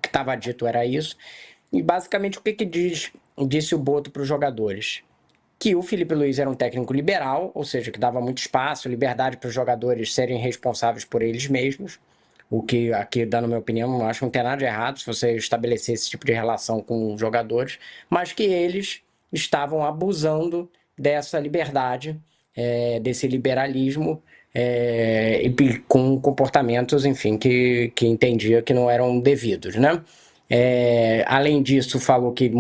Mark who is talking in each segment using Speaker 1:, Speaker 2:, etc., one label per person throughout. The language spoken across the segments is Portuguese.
Speaker 1: estava dito era isso. E basicamente o que disse o Boto para os jogadores? Que o Felipe Luiz era um técnico liberal, ou seja, que dava muito espaço, liberdade para os jogadores serem responsáveis por eles mesmos, o que aqui, dando minha opinião, acho que não tem nada de errado se você estabelecer esse tipo de relação com os jogadores, mas que eles estavam abusando dessa liberdade, desse liberalismo, e com comportamentos, enfim, que entendia que não eram devidos, né? Além disso, falou que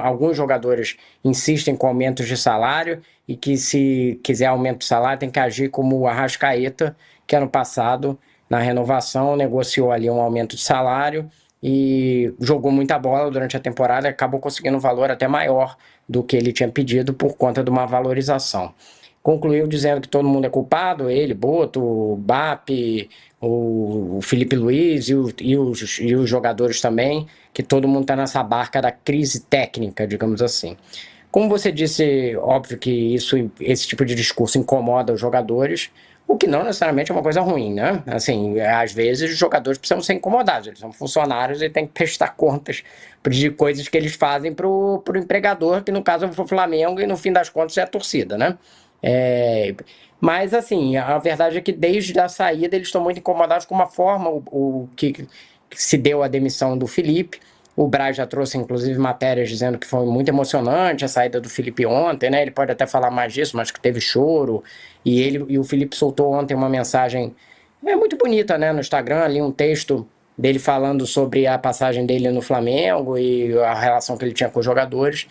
Speaker 1: alguns jogadores insistem com aumentos de salário e que, se quiser aumento de salário, tem que agir como o Arrascaeta, que ano passado, na renovação, negociou ali um aumento de salário e jogou muita bola durante a temporada e acabou conseguindo um valor até maior do que ele tinha pedido por conta de uma valorização. Concluiu dizendo que todo mundo é culpado, ele, Boto, o Bap, o Felipe Luiz e os jogadores também, que todo mundo está nessa barca da crise técnica, digamos assim. Como você disse, óbvio que esse tipo de discurso incomoda os jogadores, o que não necessariamente é uma coisa ruim, né? Assim, às vezes os jogadores precisam ser incomodados, eles são funcionários e têm que prestar contas de coisas que eles fazem pro empregador, que no caso é o Flamengo, e no fim das contas é a torcida, né? Mas assim, a verdade é que desde a saída eles estão muito incomodados com uma forma que se deu a demissão do Felipe. O Braz já trouxe, inclusive, matérias dizendo que foi muito emocionante a saída do Felipe ontem, né? Ele pode até falar mais disso, mas que teve choro. E o Felipe soltou ontem uma mensagem muito bonita, né? No Instagram, ali um texto dele falando sobre a passagem dele no Flamengo e a relação que ele tinha com os jogadores.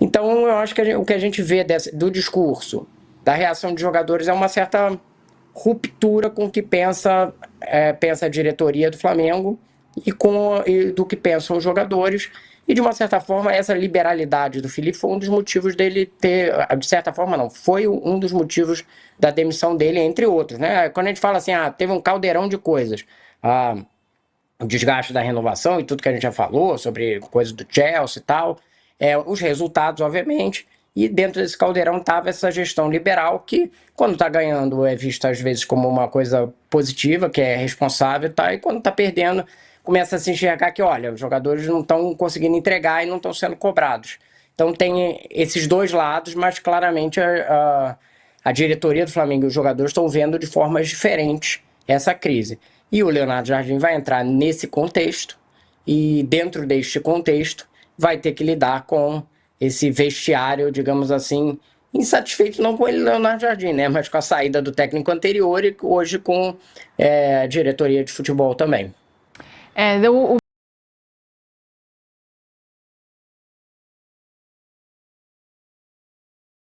Speaker 1: Então, eu acho que o que a gente vê do discurso, da reação de jogadores, é uma certa ruptura com o que pensa a diretoria do Flamengo e do que pensam os jogadores. E, de uma certa forma, essa liberalidade do Felipe foi um dos motivos dele ter... De certa forma, não. Foi um dos motivos da demissão dele, entre outros, né? Quando a gente fala assim, teve um caldeirão de coisas. O desgaste da renovação e tudo que a gente já falou, sobre coisas do Chelsea e tal, os resultados, obviamente, e dentro desse caldeirão estava essa gestão liberal que, quando está ganhando, é vista às vezes como uma coisa positiva, que é responsável, tá? E quando está perdendo, começa a se enxergar que, olha, os jogadores não estão conseguindo entregar e não estão sendo cobrados. Então tem esses dois lados, mas claramente a diretoria do Flamengo e os jogadores estão vendo de formas diferentes essa crise. E o Leonardo Jardim vai entrar nesse contexto e, dentro deste contexto, vai ter que lidar com esse vestiário, digamos assim, insatisfeito não com ele, Leonardo Jardim, né? Mas com a saída do técnico anterior e hoje com a diretoria de futebol também.